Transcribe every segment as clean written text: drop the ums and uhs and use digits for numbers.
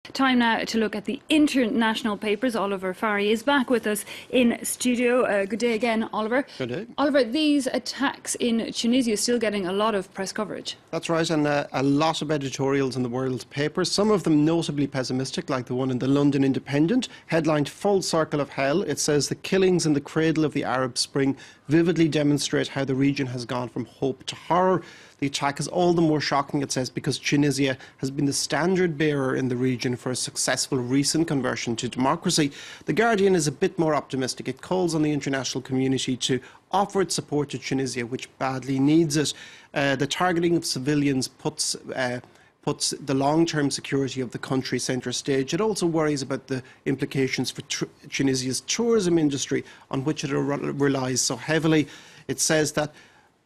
Time now to look at the international papers. Oliver Farry is back with us in studio. Good day again, Oliver. Good day. Oliver, these attacks in Tunisia are still getting a lot of press coverage. That's right, and a lot of editorials in the world's papers, some of them notably pessimistic, like the one in the London Independent, headlined "Full Circle of Hell." It says the killings in the cradle of the Arab Spring vividly demonstrate how the region has gone from hope to horror. The attack is all the more shocking, it says, because Tunisia has been the standard bearer in the region for a successful recent conversion to democracy. The Guardian is a bit more optimistic. It calls on the international community to offer its support to Tunisia, which badly needs it. The targeting of civilians puts the long-term security of the country centre stage. It also worries about the implications for Tunisia's tourism industry, on which it relies so heavily. It says that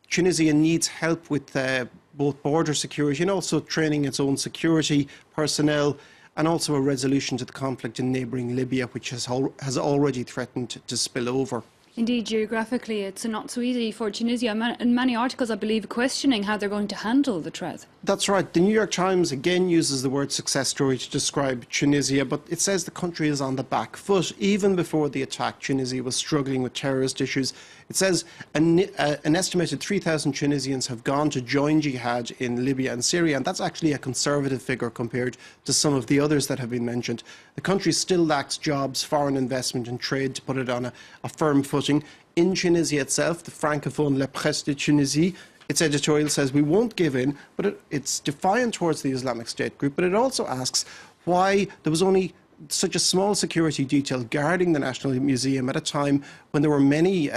Tunisia needs help with both border security and also training its own security personnel, and also a resolution to the conflict in neighbouring Libya, which has already threatened to spill over. Indeed, geographically, it's not so easy for Tunisia. And many articles, I believe, questioning how they're going to handle the threat. That's right. The New York Times again uses the word success story to describe Tunisia, but it says the country is on the back foot. Even before the attack, Tunisia was struggling with terrorist issues. It says an estimated 3,000 Tunisians have gone to join jihad in Libya and Syria, and that's actually a conservative figure compared to some of the others that have been mentioned. The country still lacks jobs, foreign investment and trade to put it on a firm footing. In Tunisia itself, the francophone La Presse de Tunisie, its editorial says we won't give in, but it's defiant towards the Islamic State group, but it also asks why there was only such a small security detail guarding the National Museum at a time when there were many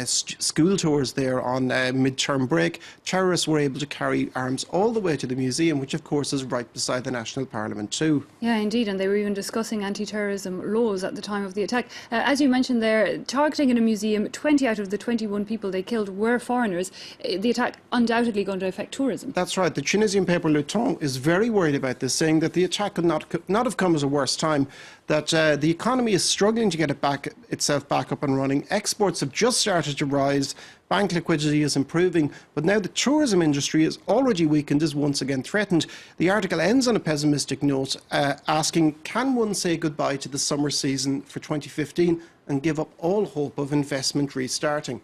school tours there on mid-term break. Terrorists were able to carry arms all the way to the museum, which of course is right beside the National Parliament too. Yeah, indeed, and they were even discussing anti-terrorism laws at the time of the attack. As you mentioned there, targeting in a museum, 20 out of the 21 people they killed were foreigners. The attack undoubtedly going to affect tourism. That's right. The Tunisian paper Le Temps is very worried about this, saying that the attack could not have come as a worse time, that the economy is struggling to get itself back up and running. Exports have just started to rise, bank liquidity is improving, but now the tourism industry is already weakened, is once again threatened. The article ends on a pessimistic note, asking, can one say goodbye to the summer season for 2015 and give up all hope of investment restarting?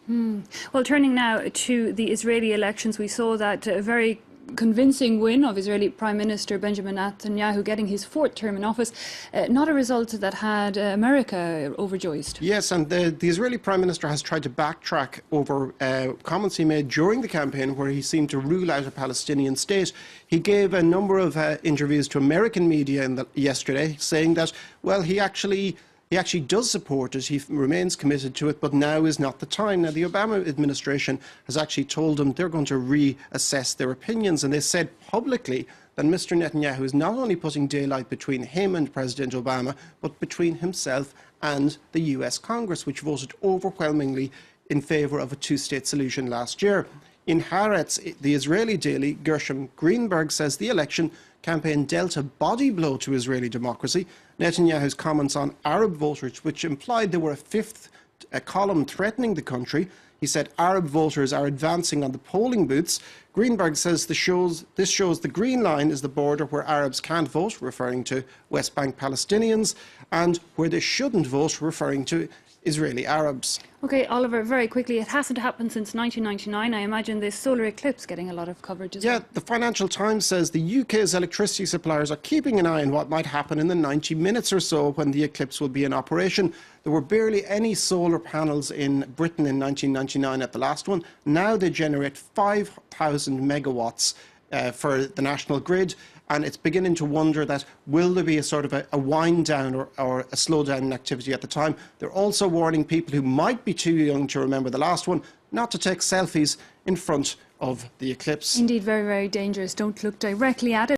Well, turning now to the Israeli elections, we saw that very convincing win of Israeli Prime Minister Benjamin Netanyahu getting his fourth term in office, not a result that had America overjoyed. Yes, and the Israeli Prime Minister has tried to backtrack over comments he made during the campaign where he seemed to rule out a Palestinian state. He gave a number of interviews to American media yesterday saying that, well, he actually does support it, he remains committed to it, but now is not the time. Now, the Obama administration has actually told him they're going to reassess their opinions, and they said publicly that Mr. Netanyahu is not only putting daylight between him and President Obama, but between himself and the US Congress, which voted overwhelmingly in favour of a two-state solution last year. In Haaretz, the Israeli daily, Gershom Greenberg says the election campaign dealt a body blow to Israeli democracy. Netanyahu's comments on Arab voters, which implied they were a fifth column threatening the country. He said Arab voters are advancing on the polling booths. Greenberg says this shows the green line is the border where Arabs can't vote, referring to West Bank Palestinians, and where they shouldn't vote, referring to Israeli Arabs. OK, Oliver, very quickly, it hasn't happened since 1999. I imagine this solar eclipse getting a lot of coverage as well. Yeah, the Financial Times says the UK's electricity suppliers are keeping an eye on what might happen in the 90 minutes or so when the eclipse will be in operation. There were barely any solar panels in Britain in 1999 at the last one. Now they generate 5,000 megawatts for the national grid, and it's beginning to wonder that will there be a sort of a wind down or a slowdown in activity at the time. They're also warning people who might be too young to remember the last one not to take selfies in front of the eclipse. Indeed, very, very dangerous. Don't look directly at it.